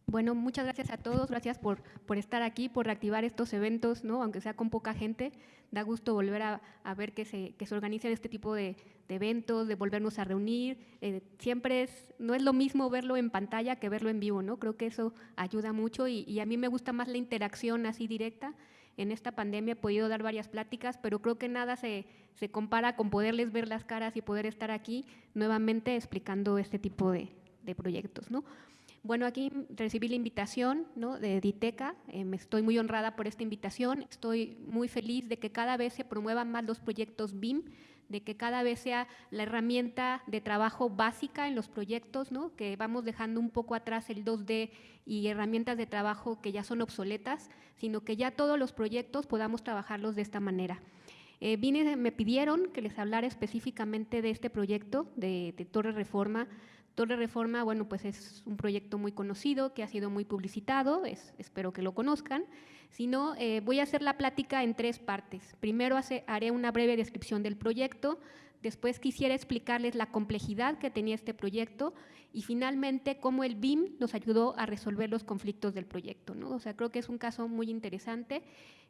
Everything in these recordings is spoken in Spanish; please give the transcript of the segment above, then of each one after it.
Bueno, muchas gracias a todos, gracias por estar aquí, por reactivar estos eventos, ¿no? Aunque sea con poca gente, da gusto volver a ver que se organicen este tipo de eventos, de volvernos a reunir. Siempre no es lo mismo verlo en pantalla que verlo en vivo, ¿no? Creo que eso ayuda mucho y a mí me gusta más la interacción así directa. En esta pandemia he podido dar varias pláticas, pero creo que nada se compara con poderles ver las caras y poder estar aquí nuevamente explicando este tipo de proyectos, ¿no? Bueno, aquí recibí la invitación, ¿no?, de Editeca. Me estoy muy honrada por esta invitación. Estoy muy feliz de que cada vez se promuevan más los proyectos BIM, de que cada vez sea la herramienta de trabajo básica en los proyectos, ¿no?, que vamos dejando un poco atrás el 2D y herramientas de trabajo que ya son obsoletas, sino que ya todos los proyectos podamos trabajarlos de esta manera. Me pidieron que les hablara específicamente de este proyecto de Torre Reforma. Torre Reforma, bueno, pues es un proyecto muy conocido, que ha sido muy publicitado, espero que lo conozcan. Si no, voy a hacer la plática en tres partes. Primero haré una breve descripción del proyecto, después quisiera explicarles la complejidad que tenía este proyecto y finalmente cómo el BIM nos ayudó a resolver los conflictos del proyecto, ¿no? O sea, creo que es un caso muy interesante.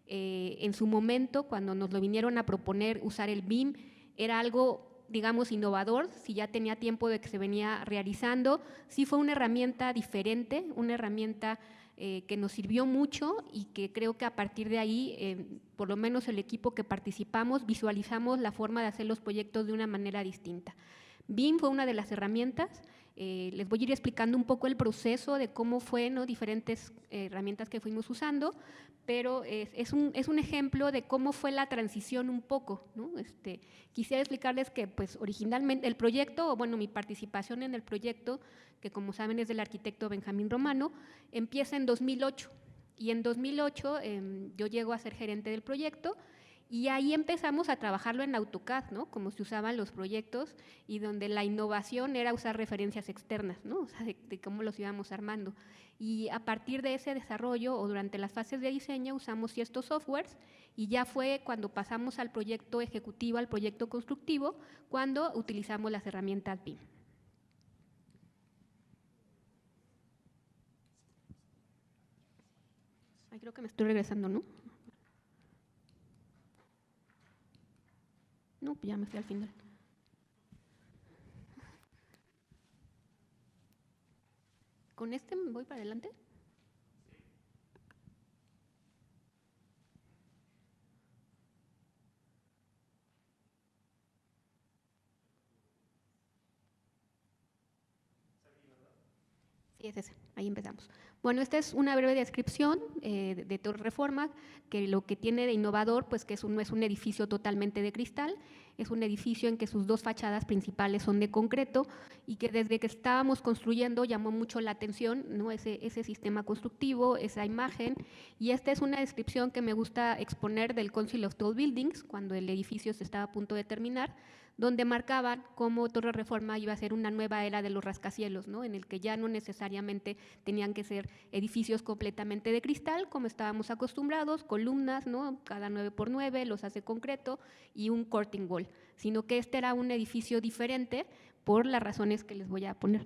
En su momento, cuando nos lo vinieron a proponer usar el BIM, era algo, digamos, innovador, si ya tenía tiempo de que se venía realizando. Sí fue una herramienta diferente, una herramienta que nos sirvió mucho y que creo que a partir de ahí, por lo menos el equipo que participamos, visualizamos la forma de hacer los proyectos de una manera distinta. BIM fue una de las herramientas. Les voy a ir explicando un poco el proceso de cómo fue, ¿no?, diferentes herramientas que fuimos usando, pero es un ejemplo de cómo fue la transición un poco, ¿no? Quisiera explicarles que pues originalmente el proyecto, o bueno, mi participación en el proyecto, que como saben es del arquitecto Benjamín Romano, empieza en 2008 y en 2008 yo llego a ser gerente del proyecto y ahí empezamos a trabajarlo en AutoCAD, ¿no?, como se usaban los proyectos y donde la innovación era usar referencias externas, ¿no?, o sea, de cómo los íbamos armando. Y a partir de ese desarrollo o durante las fases de diseño usamos ciertos softwares y ya fue cuando pasamos al proyecto ejecutivo, al proyecto constructivo, cuando utilizamos las herramientas BIM. Ay, creo que me estoy regresando, ¿no? No, pues ya me fui al final. ¿Con este me voy para adelante? Sí, es ese. Ahí empezamos. Bueno, esta es una breve descripción de Torre Reforma, que lo que tiene de innovador, pues que no es un edificio totalmente de cristal, es un edificio en que sus dos fachadas principales son de concreto y que desde que estábamos construyendo llamó mucho la atención, ¿no?, ese sistema constructivo, esa imagen. Y esta es una descripción que me gusta exponer del Council of Tall Buildings, cuando el edificio se estaba a punto de terminar, donde marcaban cómo Torre Reforma iba a ser una nueva era de los rascacielos, ¿no?, en el que ya no necesariamente tenían que ser edificios completamente de cristal, como estábamos acostumbrados, columnas, ¿no?, cada 9x9, los hace concreto y un curtain wall, sino que este era un edificio diferente por las razones que les voy a poner.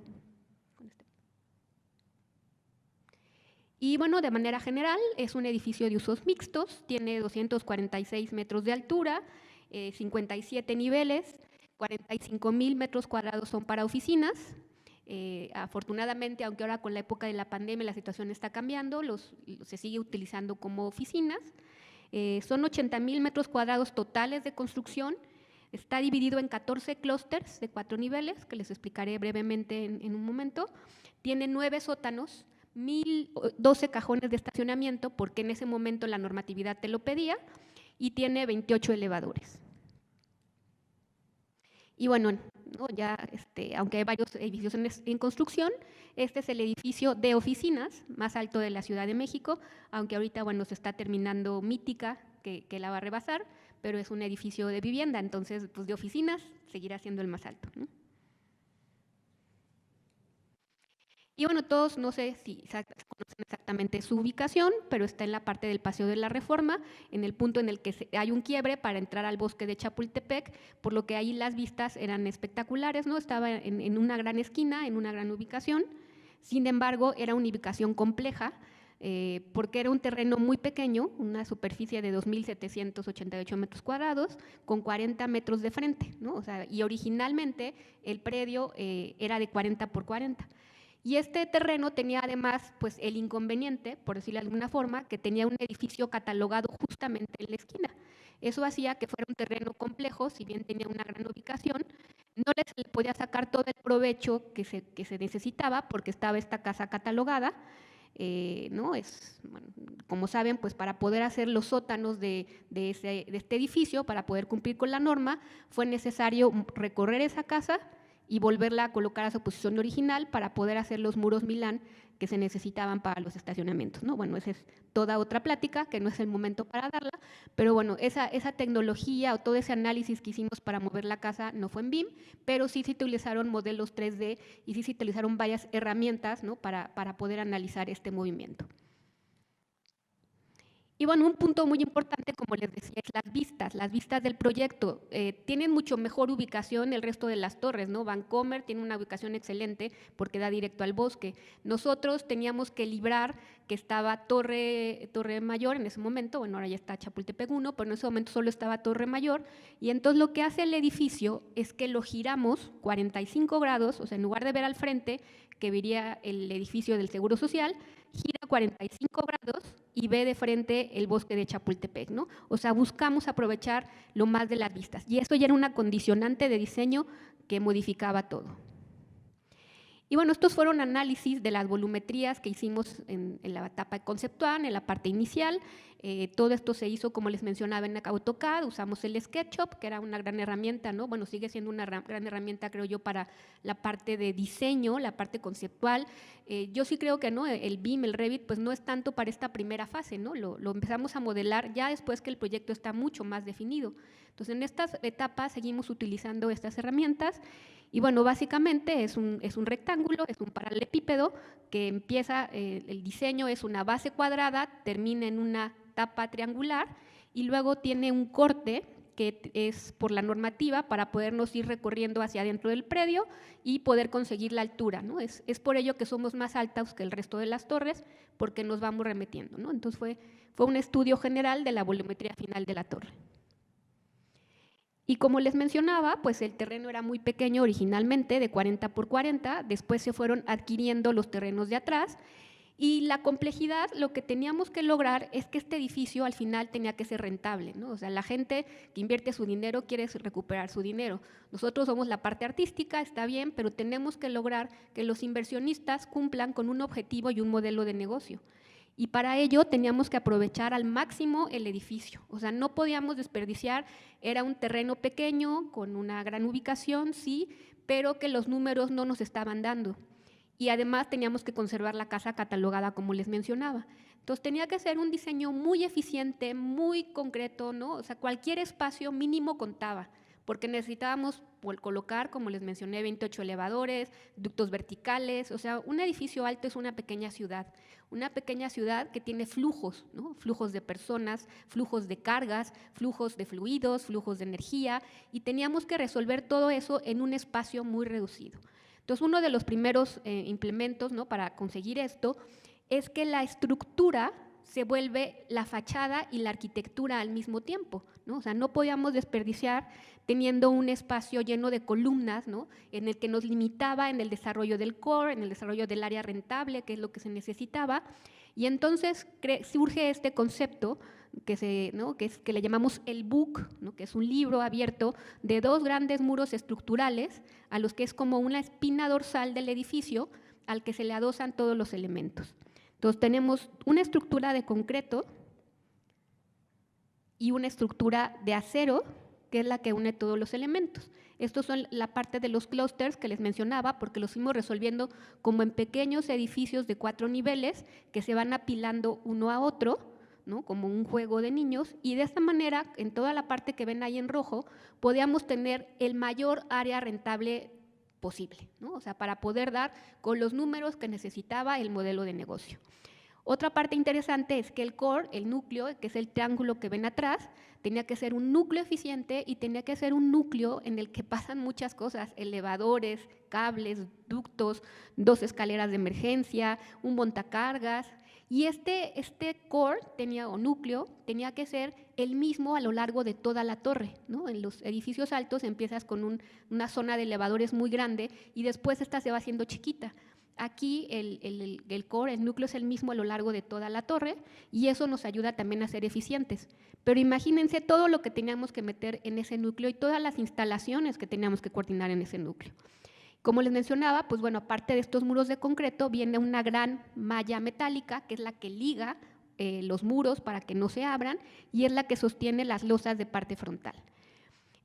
Y bueno, de manera general, es un edificio de usos mixtos, tiene 246 metros de altura, 57 niveles, 45,000 metros cuadrados son para oficinas. Afortunadamente, aunque ahora con la época de la pandemia la situación está cambiando, se sigue utilizando como oficinas. Son 80,000 metros cuadrados totales de construcción. Está dividido en 14 clústeres de 4 niveles, que les explicaré brevemente en un momento. Tiene 9 sótanos, 1,012 cajones de estacionamiento, porque en ese momento la normatividad te lo pedía, y tiene 28 elevadores. Y bueno, ¿no?, ya aunque hay varios edificios en construcción, este es el edificio de oficinas más alto de la Ciudad de México, aunque ahorita, bueno, se está terminando Mítica, que la va a rebasar, pero es un edificio de vivienda, entonces pues de oficinas seguirá siendo el más alto, ¿no? Y bueno, todos no sé si conocen exactamente su ubicación, pero está en la parte del Paseo de la Reforma, en el punto en el que hay un quiebre para entrar al bosque de Chapultepec, por lo que ahí las vistas eran espectaculares, ¿no? Estaba en una gran esquina, en una gran ubicación. Sin embargo, era una ubicación compleja, porque era un terreno muy pequeño, una superficie de 2.788 metros cuadrados, con 40 metros de frente, ¿no? O sea, y originalmente el predio era de 40 por 40. Y este terreno tenía además pues, el inconveniente, por decirlo de alguna forma, que tenía un edificio catalogado justamente en la esquina. Eso hacía que fuera un terreno complejo, si bien tenía una gran ubicación, no les podía sacar todo el provecho que se necesitaba porque estaba esta casa catalogada. ¿No? Bueno, como saben, pues para poder hacer los sótanos de este edificio, para poder cumplir con la norma, fue necesario recorrer esa casa y volverla a colocar a su posición original para poder hacer los muros Milán que se necesitaban para los estacionamientos, ¿no? Bueno, esa es toda otra plática, que no es el momento para darla, pero bueno, esa tecnología o todo ese análisis que hicimos para mover la casa no fue en BIM, pero sí se utilizaron modelos 3D y sí se utilizaron varias herramientas, ¿no? para poder analizar este movimiento. Y bueno, un punto muy importante, como les decía, es las vistas del proyecto. Tienen mucho mejor ubicación el resto de las torres, ¿no? Vancomer tiene una ubicación excelente porque da directo al bosque. Nosotros teníamos que librar que estaba Torre Mayor en ese momento, bueno, ahora ya está Chapultepec 1, pero en ese momento solo estaba Torre Mayor, y entonces lo que hace el edificio es que lo giramos 45 grados, o sea, en lugar de ver al frente, que vería el edificio del Seguro Social, gira 45 grados y ve de frente el bosque de Chapultepec, ¿no? O sea, buscamos aprovechar lo más de las vistas. Y esto ya era una condicionante de diseño que modificaba todo. Y bueno, estos fueron análisis de las volumetrías que hicimos en la etapa conceptual, en la parte inicial. Todo esto se hizo, como les mencionaba, en AutoCAD. Usamos el SketchUp, que era una gran herramienta, ¿no? Bueno, sigue siendo una gran herramienta, creo yo, para la parte de diseño, la parte conceptual. Yo sí creo que no, el BIM, el Revit, pues no es tanto para esta primera fase, ¿no? Lo empezamos a modelar ya después que el proyecto está mucho más definido. Entonces, en estas etapas seguimos utilizando estas herramientas. Y bueno, básicamente es un rectángulo, es un paralelepípedo que empieza, el diseño es una base cuadrada, termina en una tapa triangular y luego tiene un corte que es por la normativa para podernos ir recorriendo hacia adentro del predio y poder conseguir la altura, ¿no? Es por ello que somos más altos que el resto de las torres, porque nos vamos remetiendo, ¿no? Entonces fue un estudio general de la volumetría final de la torre. Y como les mencionaba, pues el terreno era muy pequeño originalmente, de 40 por 40, después se fueron adquiriendo los terrenos de atrás, y la complejidad, lo que teníamos que lograr es que este edificio al final tenía que ser rentable, ¿no? O sea, la gente que invierte su dinero quiere recuperar su dinero. Nosotros somos la parte artística, está bien, pero tenemos que lograr que los inversionistas cumplan con un objetivo y un modelo de negocio. Y para ello teníamos que aprovechar al máximo el edificio, o sea, no podíamos desperdiciar, era un terreno pequeño, con una gran ubicación, sí, pero que los números no nos estaban dando. Y además teníamos que conservar la casa catalogada, como les mencionaba. Entonces tenía que ser un diseño muy eficiente, muy concreto, ¿no? O sea, cualquier espacio mínimo contaba, porque necesitábamos colocar, como les mencioné, 28 elevadores, ductos verticales. O sea, un edificio alto es una pequeña ciudad que tiene flujos, ¿no? Flujos de personas, flujos de cargas, flujos de fluidos, flujos de energía, y teníamos que resolver todo eso en un espacio muy reducido. Entonces, uno de los primeros implementos, ¿no?, para conseguir esto es que la estructura se vuelve la fachada y la arquitectura al mismo tiempo, ¿no? O sea, no podíamos desperdiciar teniendo un espacio lleno de columnas, ¿no?, en el que nos limitaba en el desarrollo del core, en el desarrollo del área rentable, que es lo que se necesitaba. Y entonces surge este concepto que le llamamos el BOOK, ¿no?, que es un libro abierto de dos grandes muros estructurales, a los que es como una espina dorsal del edificio, al que se le adosan todos los elementos. Entonces tenemos una estructura de concreto y una estructura de acero, que es la que une todos los elementos. Estos son la parte de los clústeres que les mencionaba, porque los fuimos resolviendo como en pequeños edificios de 4 niveles que se van apilando uno a otro, ¿no?, como un juego de niños, y de esta manera, en toda la parte que ven ahí en rojo, podíamos tener el mayor área rentable posible, ¿no? O sea, para poder dar con los números que necesitaba el modelo de negocio. Otra parte interesante es que el core, el núcleo, que es el triángulo que ven atrás, tenía que ser un núcleo eficiente y tenía que ser un núcleo en el que pasan muchas cosas, elevadores, cables, ductos, 2 escaleras de emergencia, un montacargas. Y este core o núcleo tenía que ser el mismo a lo largo de toda la torre, ¿no? En los edificios altos empiezas con una zona de elevadores muy grande y después esta se va haciendo chiquita. Aquí el core, el núcleo es el mismo a lo largo de toda la torre y eso nos ayuda también a ser eficientes. Pero imagínense todo lo que teníamos que meter en ese núcleo y todas las instalaciones que teníamos que coordinar en ese núcleo. Como les mencionaba, pues bueno, aparte de estos muros de concreto, viene una gran malla metálica, que es la que liga los muros para que no se abran y es la que sostiene las losas de parte frontal.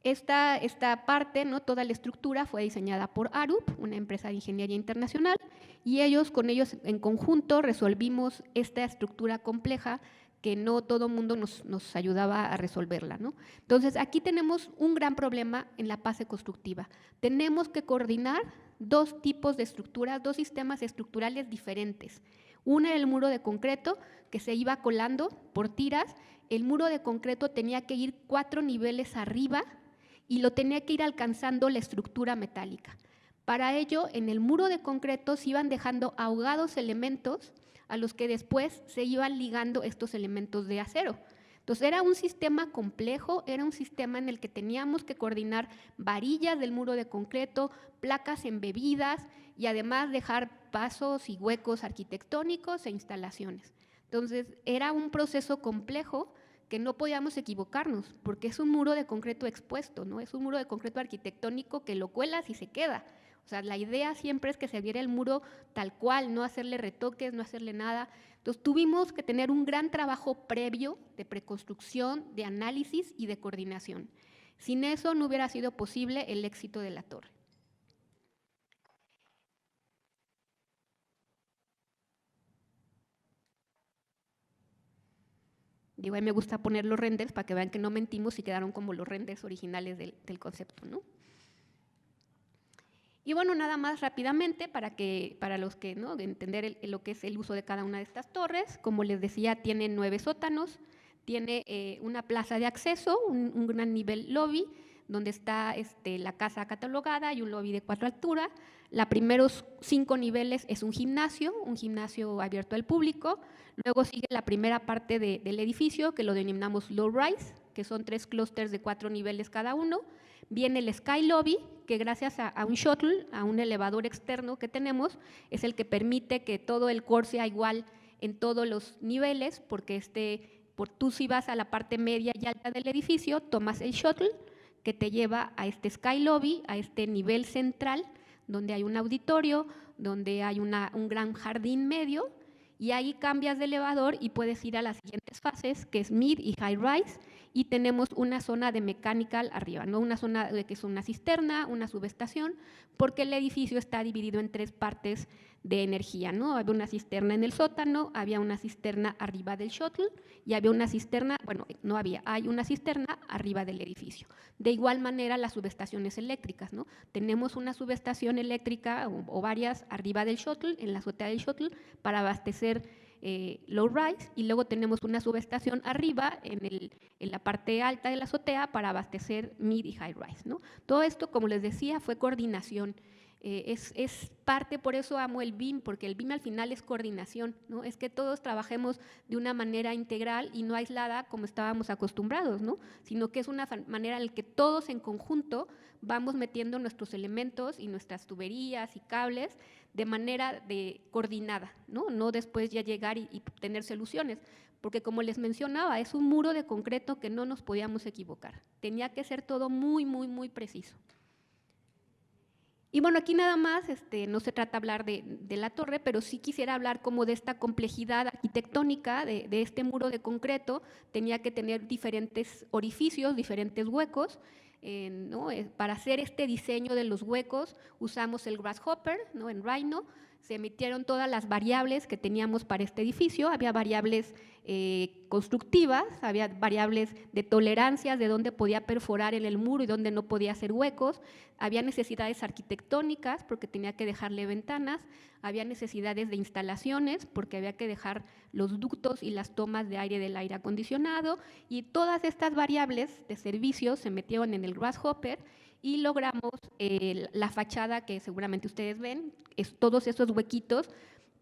Esta parte, ¿no? Toda la estructura fue diseñada por Arup, una empresa de ingeniería internacional, y con ellos en conjunto resolvimos esta estructura compleja que no todo mundo nos ayudaba a resolverla, ¿no? Entonces, aquí tenemos un gran problema en la fase constructiva. Tenemos que coordinar 2 tipos de estructuras, 2 sistemas estructurales diferentes. Una era el muro de concreto, que se iba colando por tiras. El muro de concreto tenía que ir 4 niveles arriba y lo tenía que ir alcanzando la estructura metálica. Para ello, en el muro de concreto se iban dejando ahogados elementos a los que después se iban ligando estos elementos de acero. Entonces era un sistema complejo, era un sistema en el que teníamos que coordinar varillas del muro de concreto, placas embebidas y además dejar pasos y huecos arquitectónicos e instalaciones. Entonces era un proceso complejo que no podíamos equivocarnos, porque es un muro de concreto expuesto, ¿no? Es un muro de concreto arquitectónico que lo cuelas y se queda. O sea, la idea siempre es que se viera el muro tal cual, no hacerle retoques, no hacerle nada. Entonces tuvimos que tener un gran trabajo previo de preconstrucción, de análisis y de coordinación. Sin eso no hubiera sido posible el éxito de la torre. Digo, a mí me gusta poner los renders para que vean que no mentimos y quedaron como los renders originales del concepto, ¿no? Y bueno, nada más rápidamente para los que, ¿no?, de entender lo que es el uso de cada una de estas torres. Como les decía, tiene 9 sótanos, tiene una plaza de acceso, un gran nivel lobby, donde está la casa catalogada y un lobby de 4 alturas. Los primeros 5 niveles es un gimnasio abierto al público. Luego sigue la primera parte del edificio, que lo denominamos low rise, que son 3 clústeres de 4 niveles cada uno. Viene el Sky Lobby, que gracias a un shuttle, a un elevador externo que tenemos, es el que permite que todo el core sea igual en todos los niveles, porque tú si vas a la parte media y alta del edificio, tomas el shuttle que te lleva a este Sky Lobby, a este nivel central, donde hay un auditorio, donde hay un gran jardín medio, y ahí cambias de elevador y puedes ir a las siguientes fases, que es Mid y High Rise, y tenemos una zona de mechanical arriba, ¿no? Una zona que es una cisterna, una subestación, porque el edificio está dividido en 3 partes de energía, ¿no? Había una cisterna en el sótano, había una cisterna arriba del shuttle y había una cisterna, hay una cisterna arriba del edificio. De igual manera las subestaciones eléctricas, ¿no? Tenemos una subestación eléctrica o varias arriba del shuttle, en la azotea del shuttle, para abastecer low rise, y luego tenemos una subestación arriba en la parte alta de la azotea para abastecer mid y high rise, ¿no? Todo esto, como les decía, fue coordinación. Es parte, por eso amo el BIM, porque el BIM al final es coordinación, ¿no? Es que todos trabajemos de una manera integral y no aislada como estábamos acostumbrados, ¿no? Sino que es una manera en la que todos en conjunto vamos metiendo nuestros elementos y nuestras tuberías y cables de manera coordinada, ¿no? No después ya llegar y tener soluciones, porque como les mencionaba, es un muro de concreto que no nos podíamos equivocar. Tenía que ser todo muy, muy, muy preciso. Y bueno, aquí nada más, no se trata de hablar de la torre, pero sí quisiera hablar como de esta complejidad arquitectónica de este muro de concreto. Tenía que tener diferentes orificios, diferentes huecos, ¿no? Para hacer este diseño de los huecos usamos el Grasshopper, ¿no?, en Rhino. se emitieron todas las variables que teníamos para este edificio. Había variables constructivas, había variables de tolerancias, de dónde podía perforar en el muro y dónde no podía hacer huecos, había necesidades arquitectónicas porque tenía que dejarle ventanas, había necesidades de instalaciones porque había que dejar los ductos y las tomas de aire del aire acondicionado, y todas estas variables de servicios se metieron en el Grasshopper y logramos la fachada que seguramente ustedes ven. Todos esos huequitos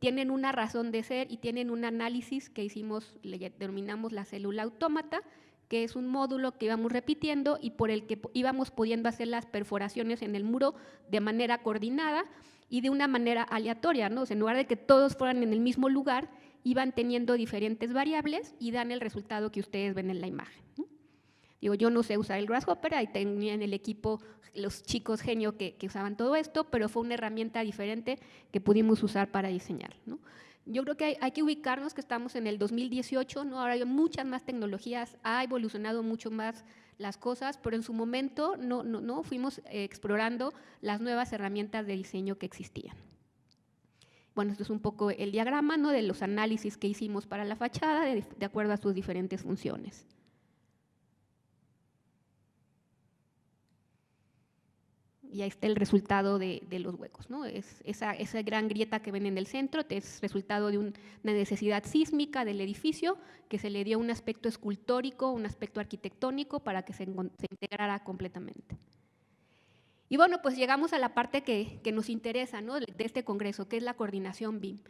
tienen una razón de ser y tienen un análisis que hicimos, le denominamos la célula autómata, que es un módulo que íbamos repitiendo y por el que íbamos pudiendo hacer las perforaciones en el muro de manera coordinada y de una manera aleatoria, ¿no? O sea, en lugar de que todos fueran en el mismo lugar, iban teniendo diferentes variables y dan el resultado que ustedes ven en la imagen, ¿no? Digo, yo no sé usar el Grasshopper, ahí tenían el equipo los chicos genio que usaban todo esto, pero fue una herramienta diferente que pudimos usar para diseñar, ¿no? Yo creo que hay que ubicarnos que estamos en el 2018, ¿no? Ahora hay muchas más tecnologías, ha evolucionado mucho más las cosas, pero en su momento no fuimos explorando las nuevas herramientas de diseño que existían. Bueno, esto es un poco el diagrama, ¿no?, de los análisis que hicimos para la fachada de acuerdo a sus diferentes funciones. Y ahí está el resultado de los huecos, ¿no? Esa gran grieta que ven en el centro es resultado de una necesidad sísmica del edificio que se le dio un aspecto escultórico, un aspecto arquitectónico para que se integrara completamente. Y bueno, pues llegamos a la parte que nos interesa, ¿no?, de este congreso, que es la coordinación BIM.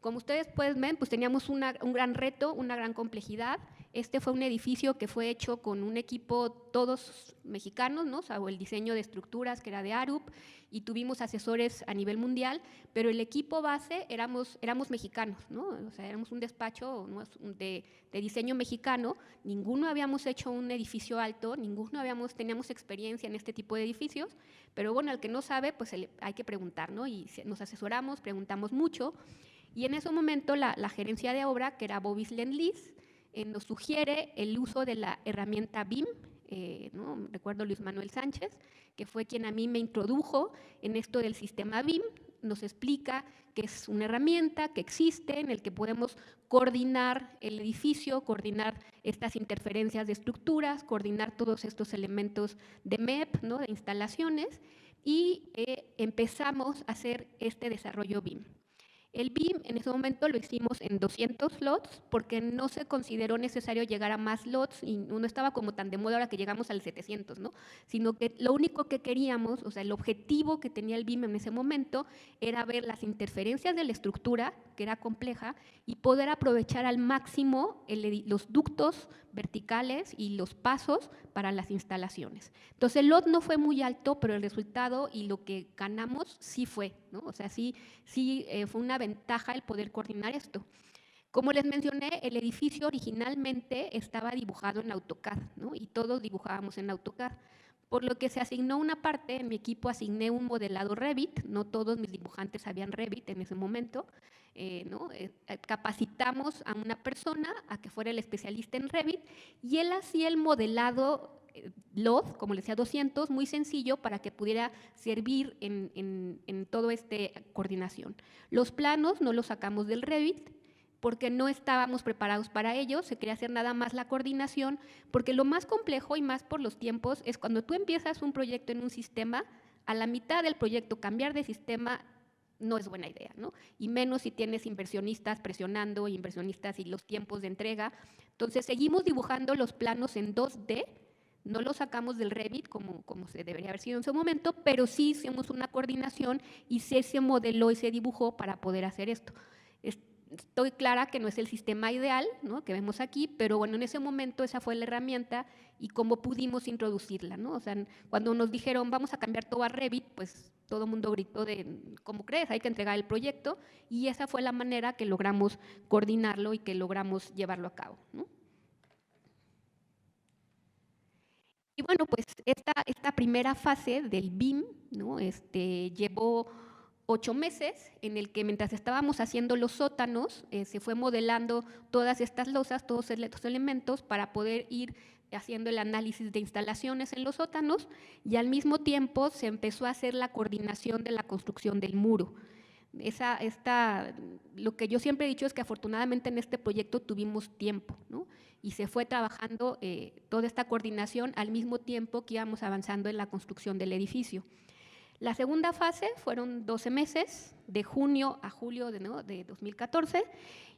Como ustedes pueden ver, pues teníamos un gran reto, una gran complejidad. Este fue un edificio que fue hecho con un equipo todos mexicanos, ¿no?, salvo el diseño de estructuras que era de Arup, y tuvimos asesores a nivel mundial, pero el equipo base éramos mexicanos, ¿no? O sea, éramos un despacho, ¿no?, de diseño mexicano. Ninguno habíamos hecho un edificio alto, teníamos experiencia en este tipo de edificios, pero bueno, al que no sabe, pues hay que preguntar, ¿no? Y nos asesoramos, preguntamos mucho. Y en ese momento la gerencia de obra, que era Bovis Lendlease, nos sugiere el uso de la herramienta BIM, ¿no? Recuerdo Luis Manuel Sánchez, que fue quien a mí me introdujo en esto del sistema BIM, nos explica que es una herramienta que existe en el que podemos coordinar el edificio, coordinar estas interferencias de estructuras, coordinar todos estos elementos de MEP, ¿no?, de instalaciones, y empezamos a hacer este desarrollo BIM. El BIM en ese momento lo hicimos en 200 lots porque no se consideró necesario llegar a más lots y no estaba como tan de moda ahora que llegamos al 700, ¿no? Sino que lo único que queríamos, o sea, el objetivo que tenía el BIM en ese momento era ver las interferencias de la estructura, que era compleja, y poder aprovechar al máximo los ductos verticales y los pasos para las instalaciones. Entonces el lot no fue muy alto, pero el resultado y lo que ganamos sí fue, ¿no? O sea, sí fue una ventaja el poder coordinar esto. Como les mencioné, el edificio originalmente estaba dibujado en AutoCAD, ¿no?, y todos dibujábamos en AutoCAD, por lo que se asignó una parte, en mi equipo asigné un modelado Revit, no todos mis dibujantes sabían Revit en ese momento, ¿no? Capacitamos a una persona a que fuera el especialista en Revit y él hacía el modelado LOD, como les decía, 200, muy sencillo para que pudiera servir en todo este coordinación. Los planos no los sacamos del Revit porque no estábamos preparados para ello, se quería hacer nada más la coordinación, porque lo más complejo y más por los tiempos es cuando tú empiezas un proyecto en un sistema, a la mitad del proyecto cambiar de sistema no es buena idea, ¿no? Y menos si tienes inversionistas presionando, inversionistas y los tiempos de entrega. Entonces seguimos dibujando los planos en 2D, no los sacamos del Revit como se debería haber sido en su momento, pero sí hicimos una coordinación y se modeló y se dibujó para poder hacer esto. Estoy clara que no es el sistema ideal, ¿no?, que vemos aquí, pero bueno, en ese momento esa fue la herramienta y cómo pudimos introducirla, ¿no? O sea, cuando nos dijeron vamos a cambiar todo a Revit, pues todo el mundo gritó de ¿cómo crees? Hay que entregar el proyecto, y esa fue la manera que logramos coordinarlo y que logramos llevarlo a cabo, ¿no? Y bueno, pues esta primera fase del BIM, ¿no?, llevó 8 meses en el que mientras estábamos haciendo los sótanos, se fue modelando todas estas losas, todos estos elementos para poder ir haciendo el análisis de instalaciones en los sótanos, y al mismo tiempo se empezó a hacer la coordinación de la construcción del muro. Lo que yo siempre he dicho es que afortunadamente en este proyecto tuvimos tiempo, ¿no? Y se fue trabajando toda esta coordinación al mismo tiempo que íbamos avanzando en la construcción del edificio. La segunda fase fueron 12 meses, de junio a julio de 2014,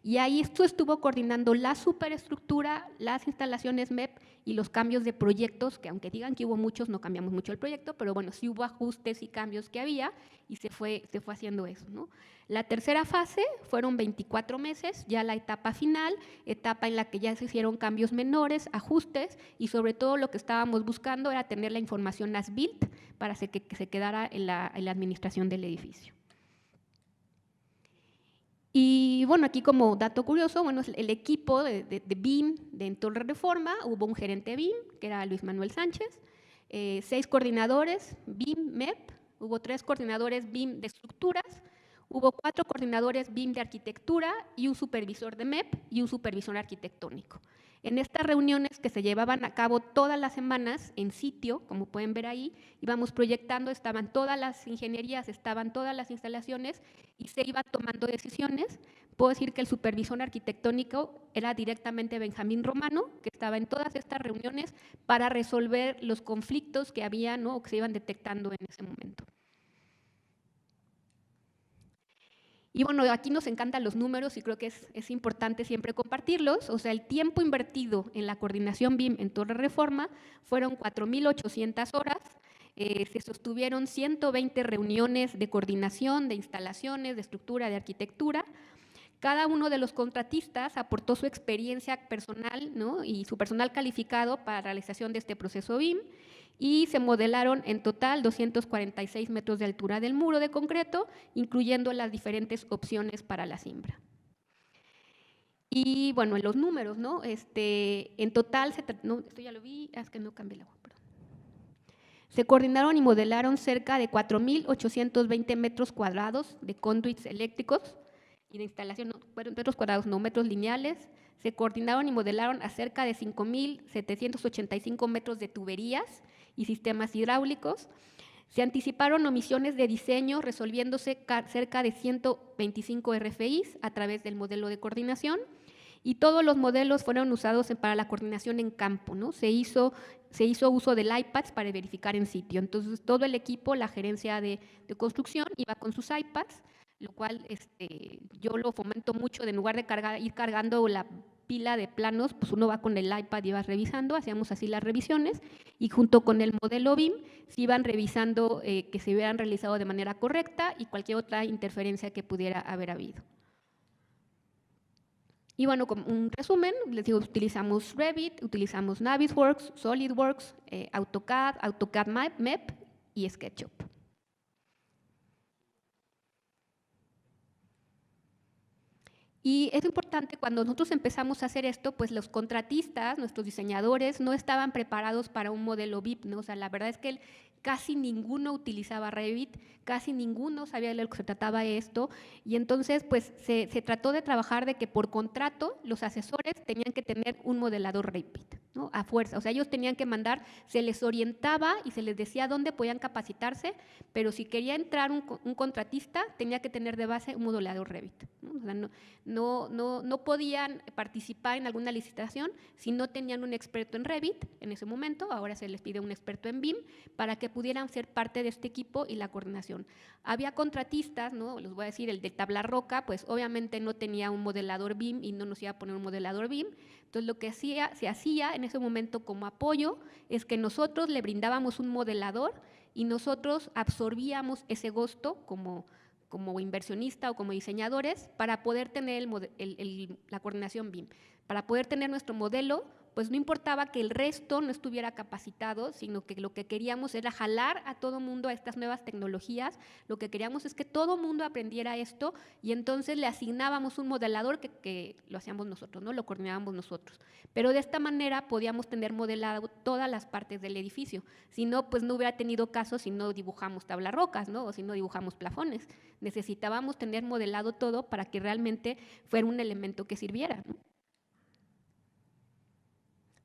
y ahí esto estuvo coordinando la superestructura, las instalaciones MEP y los cambios de proyectos, que aunque digan que hubo muchos, no cambiamos mucho el proyecto, pero bueno, sí hubo ajustes y cambios que había y se fue haciendo eso, ¿no? La tercera fase fueron 24 meses, ya la etapa final, etapa en la que ya se hicieron cambios menores, ajustes, y sobre todo lo que estábamos buscando era tener la información as built para que se quedara en la administración del edificio. Y bueno, aquí como dato curioso, bueno, el equipo de BIM de Torre Reforma, hubo un gerente BIM, que era Luis Manuel Sánchez, 6 coordinadores BIM MEP, hubo 3 coordinadores BIM de estructuras, hubo 4 coordinadores BIM de arquitectura y un supervisor de MEP y un supervisor arquitectónico. En estas reuniones que se llevaban a cabo todas las semanas en sitio, como pueden ver ahí, íbamos proyectando, estaban todas las ingenierías, estaban todas las instalaciones y se iban tomando decisiones. Puedo decir que el supervisor arquitectónico era directamente Benjamín Romano, que estaba en todas estas reuniones para resolver los conflictos que había, ¿no?, o que se iban detectando en ese momento. Y bueno, aquí nos encantan los números y creo que es importante siempre compartirlos. O sea, el tiempo invertido en la coordinación BIM en Torre Reforma fueron 4,800 horas. Se sostuvieron 120 reuniones de coordinación, de instalaciones, de estructura, de arquitectura. Cada uno de los contratistas aportó su experiencia personal, ¿no?, y su personal calificado para la realización de este proceso BIM, y se modelaron en total 246 metros de altura del muro de concreto, incluyendo las diferentes opciones para la cimbra. Y bueno, en los números, ¿no? En total, esto ya lo vi, es que no cambié la agua, perdón. Se coordinaron y modelaron cerca de 4,820 metros cuadrados de conduits eléctricos y de instalación, metros cuadrados, no metros lineales. Se coordinaron y modelaron a cerca de 5,785 metros de tuberías y sistemas hidráulicos. Se anticiparon omisiones de diseño, resolviéndose cerca de 125 RFIs a través del modelo de coordinación, y todos los modelos fueron usados para la coordinación en campo, ¿no? Se hizo uso del iPads para verificar en sitio. Entonces, todo el equipo, la gerencia de construcción, iba con sus iPads, lo cual yo lo fomento mucho. En lugar de ir cargando la pila de planos, pues uno va con el iPad y va revisando. Hacíamos así las revisiones, y junto con el modelo BIM se iban revisando que se hubieran realizado de manera correcta y cualquier otra interferencia que pudiera haber habido. Y bueno, como un resumen, les digo, utilizamos Revit, utilizamos Navisworks, SolidWorks, AutoCAD MEP y SketchUp. Y es importante, cuando nosotros empezamos a hacer esto, pues los contratistas, nuestros diseñadores, no estaban preparados para un modelo BIP, ¿no? O sea, la verdad es que casi ninguno utilizaba Revit, casi ninguno sabía de lo que se trataba esto, y entonces pues se trató de trabajar de que por contrato los asesores tenían que tener un modelador Revit, ¿no?, a fuerza. O sea, ellos tenían que mandar, se les orientaba y se les decía dónde podían capacitarse, pero si quería entrar un contratista, tenía que tener de base un modelador Revit, ¿no? O sea, no podían participar en alguna licitación si no tenían un experto en Revit en ese momento. Ahora se les pide un experto en BIM para que pudieran ser parte de este equipo y la coordinación. Había contratistas, ¿no? Les voy a decir, el de Tabla Roca, pues obviamente no tenía un modelador BIM y no nos iba a poner un modelador BIM. Entonces, lo que se hacía en ese momento como apoyo es que nosotros le brindábamos un modelador y nosotros absorbíamos ese gasto como inversionista o como diseñadores para poder tener la coordinación BIM. Para poder tener nuestro modelo, pues no importaba que el resto no estuviera capacitado, sino que lo que queríamos era jalar a todo mundo a estas nuevas tecnologías. Lo que queríamos es que todo mundo aprendiera esto, y entonces le asignábamos un modelador que lo hacíamos nosotros, ¿no? Lo coordinábamos nosotros. Pero de esta manera podíamos tener modelado todas las partes del edificio. Si no, pues no hubiera tenido caso si no dibujamos tablas rocas, ¿no?, o si no dibujamos plafones. Necesitábamos tener modelado todo para que realmente fuera un elemento que sirviera, ¿no?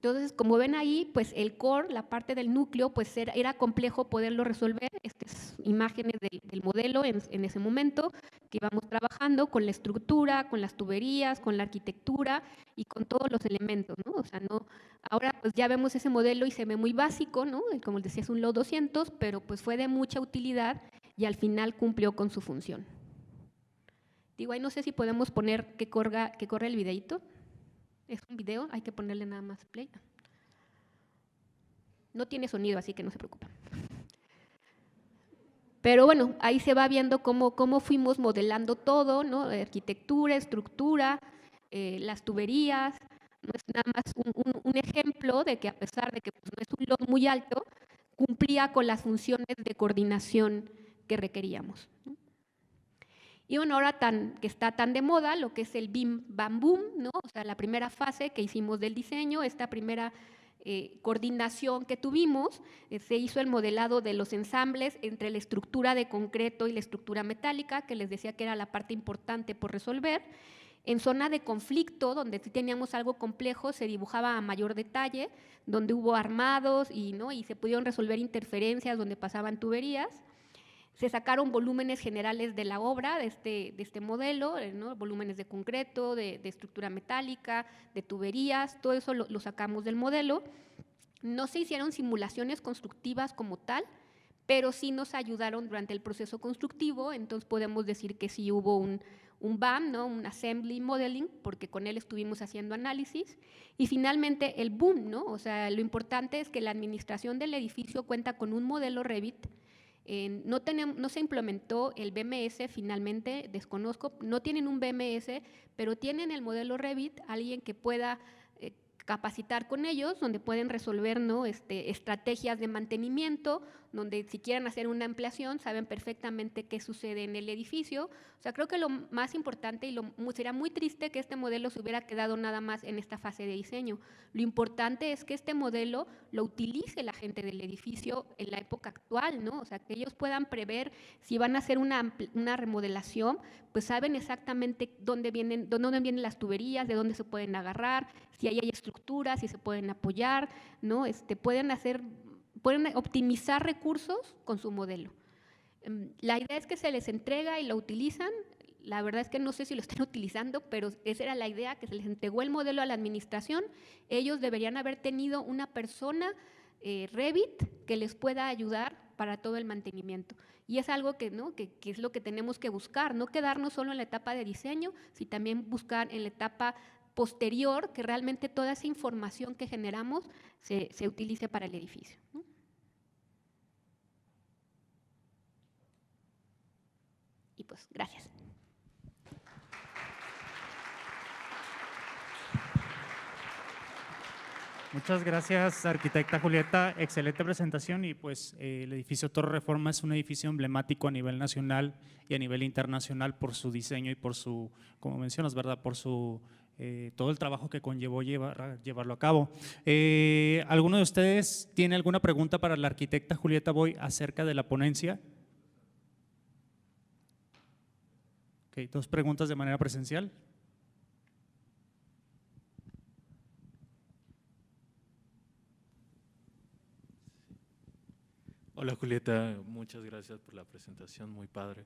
Entonces, como ven ahí, pues el core, la parte del núcleo, pues era complejo poderlo resolver. Estas imágenes del modelo en ese momento que íbamos trabajando con la estructura, con las tuberías, con la arquitectura y con todos los elementos, ¿no? O sea, no, ahora pues ya vemos ese modelo y se ve muy básico, ¿no? Como les decía, es un LO 200, pero pues fue de mucha utilidad y al final cumplió con su función. Digo, ahí no sé si podemos poner que corre el videíto. Es un video, hay que ponerle nada más play. No tiene sonido, así que no se preocupen. Pero bueno, ahí se va viendo cómo fuimos modelando todo, ¿no? Arquitectura, estructura, las tuberías. No es nada más un ejemplo de que a pesar de que pues, no es un LOD muy alto, cumplía con las funciones de coordinación que requeríamos, ¿no? Y bueno, ahora que está tan de moda lo que es el BIM Bam Boom, ¿no? O sea, la primera fase que hicimos del diseño, esta primera coordinación que tuvimos, se hizo el modelado de los ensambles entre la estructura de concreto y la estructura metálica, que les decía que era la parte importante por resolver. En zona de conflicto, donde sí teníamos algo complejo, se dibujaba a mayor detalle, donde hubo armados y se pudieron resolver interferencias donde pasaban tuberías. Se sacaron volúmenes generales de la obra, de este modelo, ¿no? Volúmenes de concreto, de estructura metálica, de tuberías, todo eso lo sacamos del modelo. No se hicieron simulaciones constructivas como tal, pero sí nos ayudaron durante el proceso constructivo, entonces podemos decir que sí hubo un BAM, ¿no? Un Assembly Modeling, porque con él estuvimos haciendo análisis. Y finalmente el BOOM, ¿no? O sea, lo importante es que la administración del edificio cuenta con un modelo Revit. No se implementó el BMS finalmente, desconozco, no tienen un BMS, pero tienen el modelo Revit, alguien que pueda capacitar con ellos, donde pueden resolver, ¿no? Estrategias de mantenimiento, donde si quieren hacer una ampliación, saben perfectamente qué sucede en el edificio. O sea, creo que lo más importante y sería muy triste que este modelo se hubiera quedado nada más en esta fase de diseño. Lo importante es que este modelo lo utilice la gente del edificio en la época actual, ¿no? O sea, que ellos puedan prever si van a hacer una remodelación, pues saben exactamente dónde vienen las tuberías, de dónde se pueden agarrar, si ahí hay estructuras, si se pueden apoyar, ¿no? Pueden optimizar recursos con su modelo. La idea es que se les entrega y lo utilizan. La verdad es que no sé si lo están utilizando, pero esa era la idea, que se les entregó el modelo a la administración. Ellos deberían haber tenido una persona Revit que les pueda ayudar para todo el mantenimiento. Y es algo que es lo que tenemos que buscar, no quedarnos solo en la etapa de diseño, sino también buscar en la etapa posterior que realmente toda esa información que generamos se utilice para el edificio, ¿no? Y pues, gracias. Muchas gracias, arquitecta Julieta. Excelente presentación y pues el edificio Torre Reforma es un edificio emblemático a nivel nacional y a nivel internacional por su diseño y por su, como mencionas, ¿verdad? Por su todo el trabajo que conllevó llevarlo a cabo. ¿Alguno de ustedes tiene alguna pregunta para la arquitecta Julieta Boy acerca de la ponencia? Okay, 2 preguntas de manera presencial. Hola Julieta, muchas gracias por la presentación, muy padre.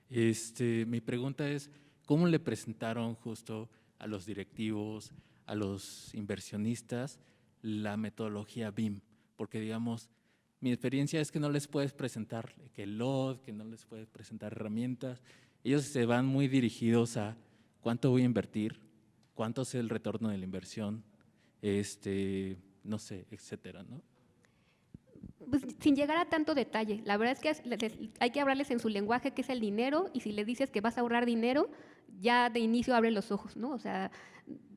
Mi pregunta es, ¿cómo le presentaron justo a los directivos, a los inversionistas, la metodología BIM? Porque digamos, mi experiencia es que no les puedes presentar que el LOD, que no les puedes presentar herramientas. Ellos se van muy dirigidos a cuánto voy a invertir, cuánto es el retorno de la inversión, no sé, etcétera, ¿no? Pues, sin llegar a tanto detalle, la verdad es que hay que hablarles en su lenguaje, que es el dinero, y si les dices que vas a ahorrar dinero, ya de inicio abre los ojos, ¿no? O sea,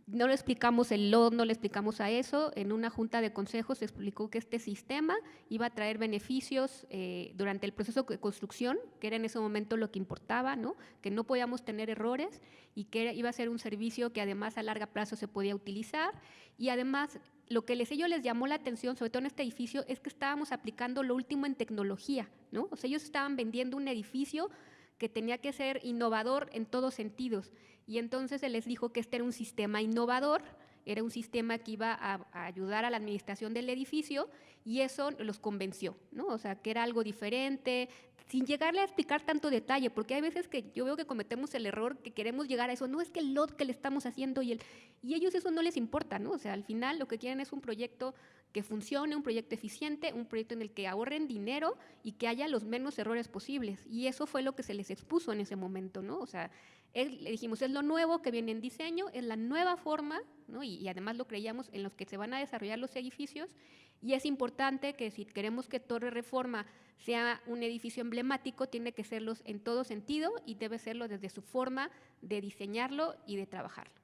no le explicamos el LOD, no le explicamos a eso. En una junta de consejos se explicó que este sistema iba a traer beneficios durante el proceso de construcción, que era en ese momento lo que importaba, ¿no? Que no podíamos tener errores y que iba a ser un servicio que además a largo plazo se podía utilizar. Y además, lo que ellos les llamó la atención, sobre todo en este edificio, es que estábamos aplicando lo último en tecnología, ¿no? O sea, ellos estaban vendiendo un edificio que tenía que ser innovador en todos sentidos. Y entonces se les dijo que este era un sistema innovador era un sistema que iba a ayudar a la administración del edificio y eso los convenció, ¿no? O sea, que era algo diferente, sin llegarle a explicar tanto detalle, porque hay veces que yo veo que cometemos el error que queremos llegar a eso, no es que el lot que le estamos haciendo y ellos eso no les importa, ¿no? O sea, al final lo que quieren es un proyecto que funcione, un proyecto eficiente, un proyecto en el que ahorren dinero y que haya los menos errores posibles. Y eso fue lo que se les expuso en ese momento, ¿no? O sea, le dijimos, es lo nuevo que viene en diseño, es la nueva forma, ¿no? Y además lo creíamos en los que se van a desarrollar los edificios. Y es importante que si queremos que Torre Reforma sea un edificio emblemático, tiene que serlo en todo sentido y debe serlo desde su forma de diseñarlo y de trabajarlo.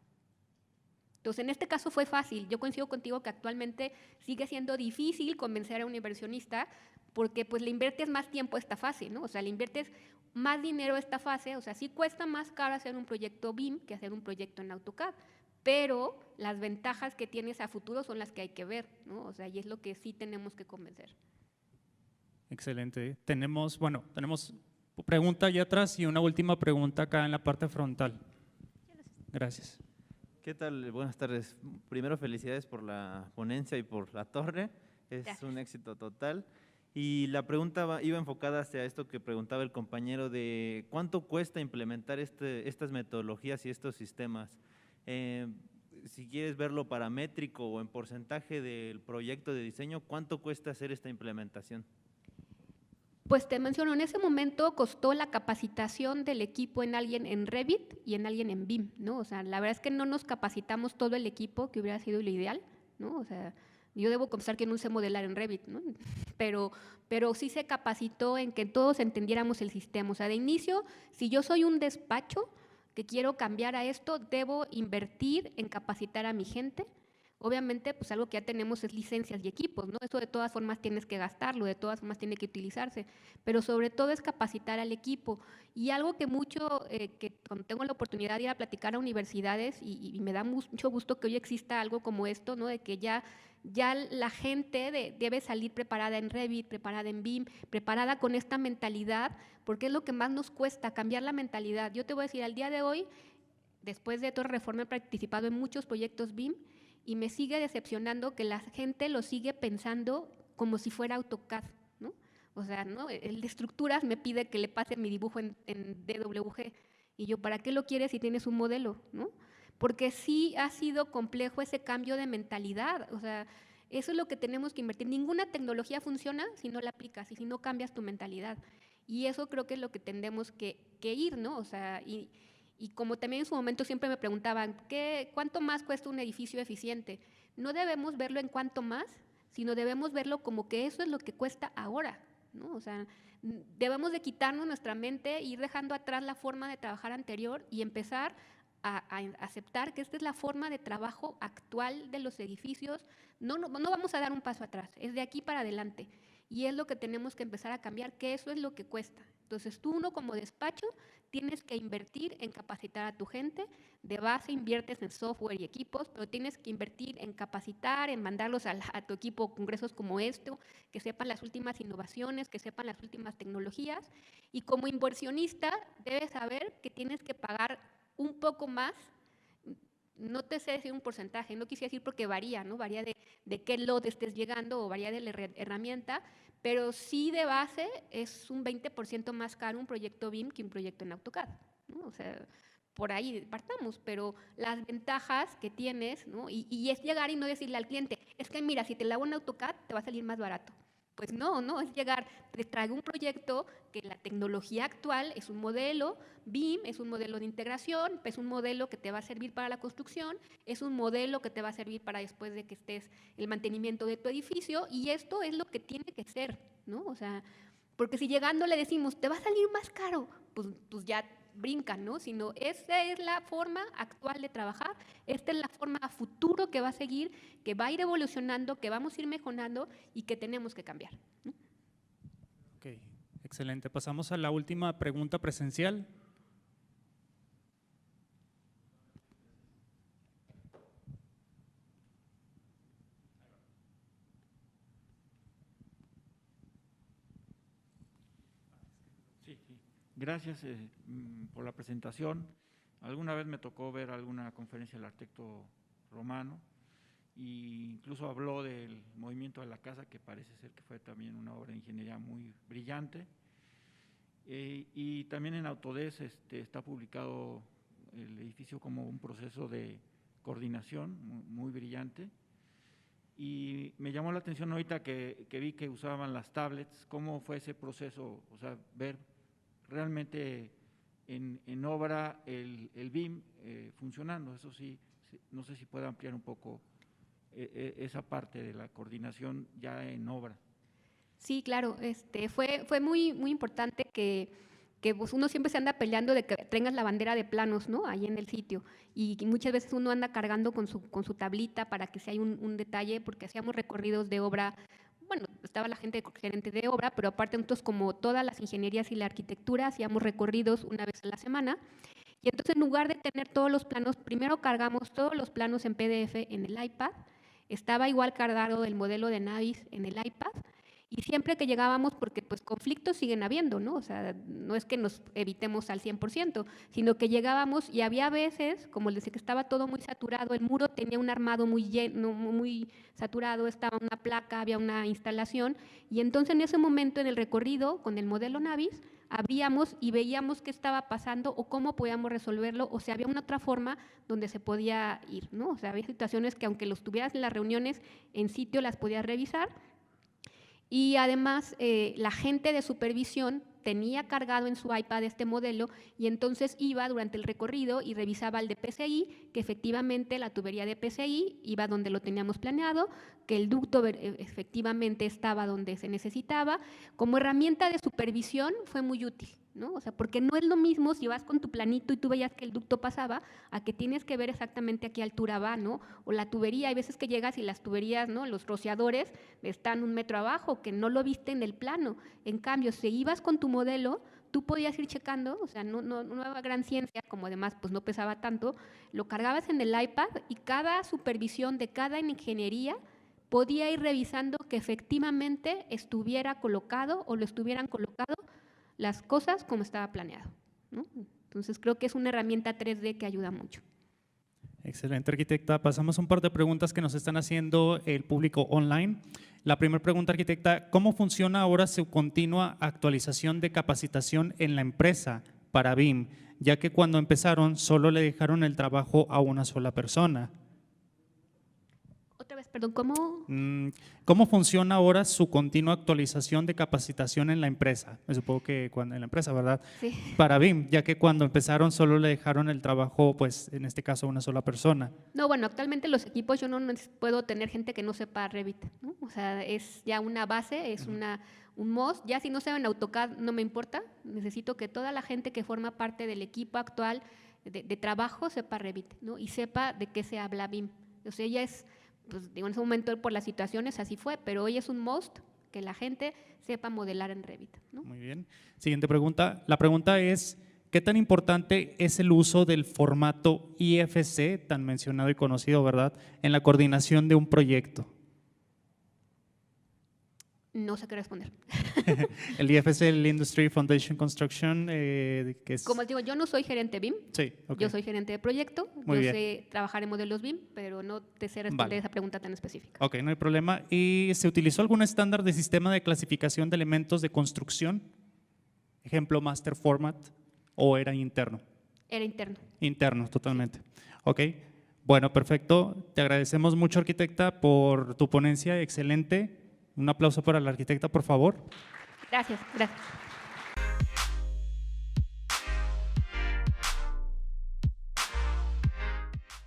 Entonces, en este caso fue fácil. Yo coincido contigo que actualmente sigue siendo difícil convencer a un inversionista porque pues le inviertes más tiempo a esta fase, ¿no? O sea, le inviertes más dinero a esta fase, o sea, sí cuesta más caro hacer un proyecto BIM que hacer un proyecto en AutoCAD, pero las ventajas que tienes a futuro son las que hay que ver, ¿no? O sea, y es lo que sí tenemos que convencer. Excelente. Tenemos pregunta allá atrás y una última pregunta acá en la parte frontal. Gracias. ¿Qué tal? Buenas tardes. Primero, felicidades por la ponencia y por la torre. Es Gracias. un éxito total. Y la pregunta iba enfocada hacia esto que preguntaba el compañero de ¿cuánto cuesta implementar estas metodologías y estos sistemas? Si quieres verlo paramétrico o en porcentaje del proyecto de diseño, ¿cuánto cuesta hacer esta implementación? Pues te menciono, en ese momento costó la capacitación del equipo en alguien en Revit y en alguien en BIM, ¿no? O sea, la verdad es que no nos capacitamos todo el equipo, que hubiera sido lo ideal, ¿no? O sea, yo debo confesar que no sé modelar en Revit, ¿no? Pero sí se capacitó en que todos entendiéramos el sistema. O sea, de inicio, si yo soy un despacho que quiero cambiar a esto, debo invertir en capacitar a mi gente. Obviamente, pues algo que ya tenemos es licencias y equipos, ¿no? Eso de todas formas tienes que gastarlo, de todas formas tiene que utilizarse, pero sobre todo es capacitar al equipo. Y algo que que cuando tengo la oportunidad de ir a platicar a universidades y me da mucho gusto que hoy exista algo como esto, ¿no? De que ya la gente debe salir preparada en Revit, preparada en BIM, preparada con esta mentalidad, porque es lo que más nos cuesta, cambiar la mentalidad. Yo te voy a decir, al día de hoy, después de Torre Reforma, he participado en muchos proyectos BIM, y me sigue decepcionando que la gente lo sigue pensando como si fuera AutoCAD, ¿no? O sea, ¿no? El de estructuras me pide que le pase mi dibujo en DWG. Y yo, ¿para qué lo quieres si tienes un modelo, ¿no? Porque sí ha sido complejo ese cambio de mentalidad. O sea, eso es lo que tenemos que invertir. Ninguna tecnología funciona si no la aplicas y si no cambias tu mentalidad. Y eso creo que es lo que tendemos que ir, ¿no? O sea, y como también en su momento siempre me preguntaban, ¿cuánto más cuesta un edificio eficiente? No debemos verlo en cuánto más, sino debemos verlo como que eso es lo que cuesta ahora, ¿no? O sea, debemos de quitarnos nuestra mente, ir dejando atrás la forma de trabajar anterior y empezar a aceptar que esta es la forma de trabajo actual de los edificios. No vamos a dar un paso atrás, es de aquí para adelante. Y es lo que tenemos que empezar a cambiar, que eso es lo que cuesta. Entonces, uno como despacho tienes que invertir en capacitar a tu gente. De base inviertes en software y equipos, pero tienes que invertir en capacitar, en mandarlos a tu equipo a congresos como este, que sepan las últimas innovaciones, que sepan las últimas tecnologías. Y como inversionista debes saber que tienes que pagar un poco más. No te sé decir un porcentaje, no quisiera decir porque varía, ¿no? Varía de qué lot estés llegando o varía de la herramienta, pero sí de base es un 20% más caro un proyecto BIM que un proyecto en AutoCAD, ¿no? O sea, por ahí partamos, pero las ventajas que tienes, ¿no? Y es llegar y no decirle al cliente, es que mira, si te lo hago en AutoCAD te va a salir más barato. Pues no, es llegar, te traigo un proyecto que la tecnología actual es un modelo BIM, es un modelo de integración, es un modelo que te va a servir para la construcción, es un modelo que te va a servir para después de que estés el mantenimiento de tu edificio, y esto es lo que tiene que ser, ¿no? O sea, porque si llegando le decimos, te va a salir más caro, pues ya brincan, ¿no? Sino esa es la forma actual de trabajar, esta es la forma a futuro que va a seguir, que va a ir evolucionando, que vamos a ir mejorando y que tenemos que cambiar, ¿no? Ok, excelente. Pasamos a la última pregunta presencial. Sí. Gracias por la presentación. Alguna vez me tocó ver alguna conferencia del arquitecto Romano incluso habló del movimiento de la casa, que parece ser que fue también una obra de ingeniería muy brillante. Y también en Autodesk está publicado el edificio como un proceso de coordinación muy brillante. Y me llamó la atención ahorita que vi que usaban las tablets, cómo fue ese proceso, o sea, ver realmente en obra el BIM funcionando. Eso sí, no sé si puede ampliar un poco esa parte de la coordinación ya en obra. Sí, claro, fue muy, muy importante que pues uno siempre se anda peleando de que tengas la bandera de planos, ¿no? Ahí en el sitio, y muchas veces uno anda cargando con su tablita para que si hay un detalle, porque hacíamos recorridos de obra. Bueno, estaba la gerente de obra, pero aparte nosotros, como todas las ingenierías y la arquitectura, hacíamos recorridos una vez a la semana. Y entonces, en lugar de tener todos los planos, primero cargamos todos los planos en PDF en el iPad. Estaba igual cargado el modelo de Navis en el iPad. Y siempre que llegábamos, porque pues conflictos siguen habiendo, ¿no? O sea, no es que nos evitemos al 100%, sino que llegábamos y había veces, como les decía, que estaba todo muy saturado, el muro tenía un armado muy lleno, muy saturado, estaba una placa, había una instalación, y entonces en ese momento en el recorrido con el modelo Navis, abríamos y veíamos qué estaba pasando o cómo podíamos resolverlo, o si había una otra forma donde se podía ir, ¿no? O sea, había situaciones que aunque los tuvieras en las reuniones en sitio, las podías revisar. Y además, la gente de supervisión tenía cargado en su iPad este modelo, y entonces iba durante el recorrido y revisaba el de PCI, que efectivamente la tubería de PCI iba donde lo teníamos planeado, que el ducto efectivamente estaba donde se necesitaba. Como herramienta de supervisión fue muy útil, ¿no? O sea, porque no es lo mismo si vas con tu planito y tú veías que el ducto pasaba, a que tienes que ver exactamente a qué altura va, ¿no? O la tubería, hay veces que llegas y las tuberías, ¿no? Los rociadores están 1 metro abajo, que no lo viste en el plano. En cambio, si ibas con tu modelo, tú podías ir checando, o sea, no había gran ciencia, como además pues no pesaba tanto, lo cargabas en el iPad y cada supervisión de cada ingeniería podía ir revisando que efectivamente estuviera colocado o lo estuvieran colocado las cosas como estaba planeado, ¿no? Entonces creo que es una herramienta 3D que ayuda mucho. Excelente, arquitecta. Pasamos a un par de preguntas que nos están haciendo el público online. La primera pregunta, arquitecta: ¿cómo funciona ahora su continua actualización de capacitación en la empresa para BIM, ya que cuando empezaron solo le dejaron el trabajo a una sola persona? Otra vez, perdón, ¿cómo? ¿Cómo funciona ahora su continua actualización de capacitación en la empresa? Me supongo que en la empresa, ¿verdad? Sí. Para BIM, ya que cuando empezaron solo le dejaron el trabajo, pues en este caso, a una sola persona. No, bueno, actualmente los equipos yo no puedo tener gente que no sepa Revit, ¿no? O sea, es ya una base, es un must. Ya si no saben AutoCAD, no me importa. Necesito que toda la gente que forma parte del equipo actual de trabajo sepa Revit, ¿no? Y sepa de qué se habla BIM. O sea, ya es, pues digo, en ese momento por las situaciones así fue, pero hoy es un must que la gente sepa modelar en Revit, ¿no? Muy bien. Siguiente pregunta. La pregunta es: ¿qué tan importante es el uso del formato IFC, tan mencionado y conocido, ¿verdad?, en la coordinación de un proyecto? No sé qué responder. El IFC, el Industry Foundation Construction, que es… Como les digo, yo no soy gerente BIM. Sí, ok. Yo soy gerente de proyecto, Muy yo bien. sé trabajar en modelos BIM, pero no te sé responder Vale. esa pregunta tan específica. Ok, no hay problema. ¿Y se utilizó algún estándar de sistema de clasificación de elementos de construcción? Ejemplo, Master Format, ¿o era interno? Era interno. Interno, totalmente. Ok, bueno, perfecto. Te agradecemos mucho, arquitecta, por tu ponencia, excelente. Un aplauso para la arquitecta, por favor. Gracias, gracias.